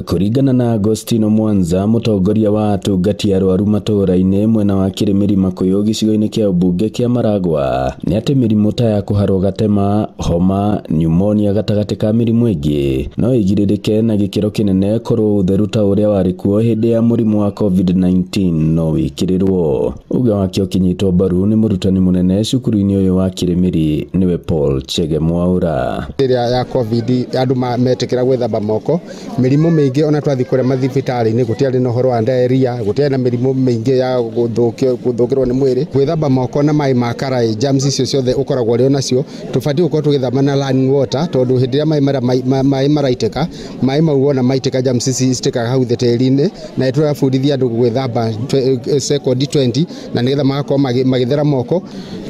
Kuringana na Agostino Mwanza, mutongoria wa atungati arwaru matũra-inĩ mwena wa Kirimiri Makuyu gĩcigo-inĩ kĩa ũmbunge kĩa Maragwa, nĩ atĩ mĩrimũ ta ya kũharwo gatema, homa, pneumonia gatagatĩ ka mĩrimũ ĩngĩ no ĩgirĩrĩke na gĩkĩro kĩnene korwo ũtheru ta ũrĩa warĩ kuo hĩndĩ ya mũrimũ wa COVID-19 no wĩkĩrĩrwo. Uga wake ũkinyĩtwo mbaru nĩ mũrutani mũnene cukuru-inĩ ũyũ wa Kirimiri nĩwe Paul Chege Mwaura. Rĩrĩa ya COVID andũ metĩkĩra gwĩthamba moko, mĩrimũ mĩingĩ ona twathi kũrĩa mathibitarĩ-inĩ gũtiarĩ na ũhoro wa diarrhea, gũtiarĩ na mĩrimũ mĩingĩ ya gũthũkĩrwo nĩ mwĩrĩ. Gwĩthamba moko na maĩ ma karai, germs icio ciothe ũkoragwo rĩo nacio, tũbatiĩ gũkorwo tũgĩthamba na running water, tondũ hĩndĩ ĩrĩa maĩ maraitĩka, maĩ mau ona maitĩka germs ici citĩkaga hau tĩri-inĩ, na tũrabundithia andũ gwĩthamba sekondi 20 na nĩgetha magakorwo magĩthera moko.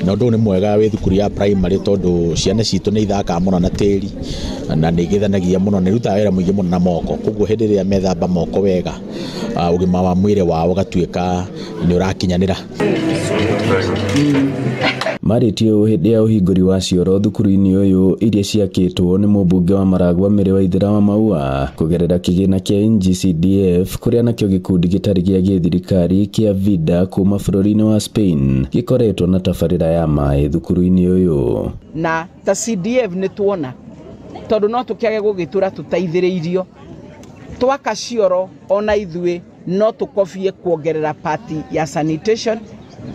Na ũndũ nĩ mwega wĩ thukuru ya primary tondũ ciana citũ nĩ ithakaga mũno na tĩri na nĩ igethanagia mũno, nĩ irutaga wĩra mũingĩ mũno na moko, koguo hĩndĩ ĩrĩa methamba moko wega ũgima wa mwĩrĩ wao ũgatuĩka nĩ ũrakinyanĩra. Marĩtie hĩndĩ ya ũhingũri wa cioro thukuru-inĩ ũyũ iria ciakĩtwo nĩ mũmbunge wa Maragwa Mĩrĩ Waithĩra wa Maua kũgerera kĩgĩna kĩa NGCDF, kũrĩa nakĩo gĩkundi gĩtarĩ gĩa gĩthirikari kĩa VIDA kuma bũrũri-inĩ wa Spain gĩkoretwo na tabarĩra ya maĩ thukuru-inĩ ũyũ. Na ta CDF nĩ tuona tondũ no tũkĩage gũgĩtũra tũteithĩrĩirio twaka cioro ona ithuĩ no tũkobie kuongerera party ya sanitation.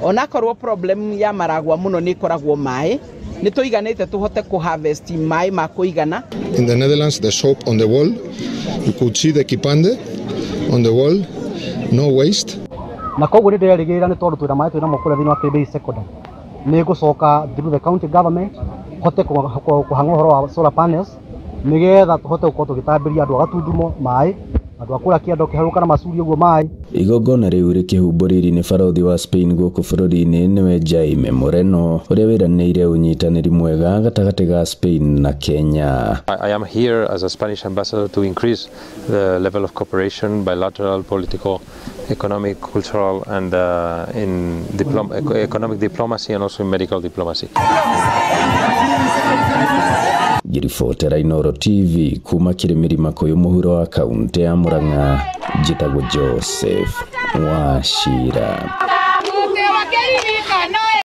Ona korwo problem ya Maragwa muno nĩ koragwo maĩ, nĩ tũiganĩte tũhote harvest maĩ ma kũigana. In the Netherlands, the soap on the wall, you could see the kipande on the wall, no waste. Na koguo nĩ ndĩrerĩgĩrĩra nĩ tondũ twĩna maĩ twĩna mokũrĩa thĩinĩ wa Kĩrĩmbĩ secondary, nĩ gũcoka through the county government hote kũhang'o ũhoro wa solar panels nĩgetha tũhote gũkorwo tũgĩtambĩria andũ a Gatundumo maĩ, andũ a kũrĩa Kĩando Kĩharũka na Macuri ũguo maĩ. Igongona rĩu rĩkĩhumbũrĩri nĩ barothi wa Spain gũkũ bũrũri-inĩ nĩwe Jaime Moreno ũrĩa wĩranĩire ũnyitanĩri mwega gatagatĩ ga Spain na Kenya. I am here as a Spanish ambassador to increase the level of cooperation, bilateral, political, economic, cultural and in economic diplomacy and also in medical diplomacy. Ngiribotera Inooro TV kuma Kirimiri Makuyu mũhuro wa kaunti ya Murang'a, njĩtagwo Joseph Wachira.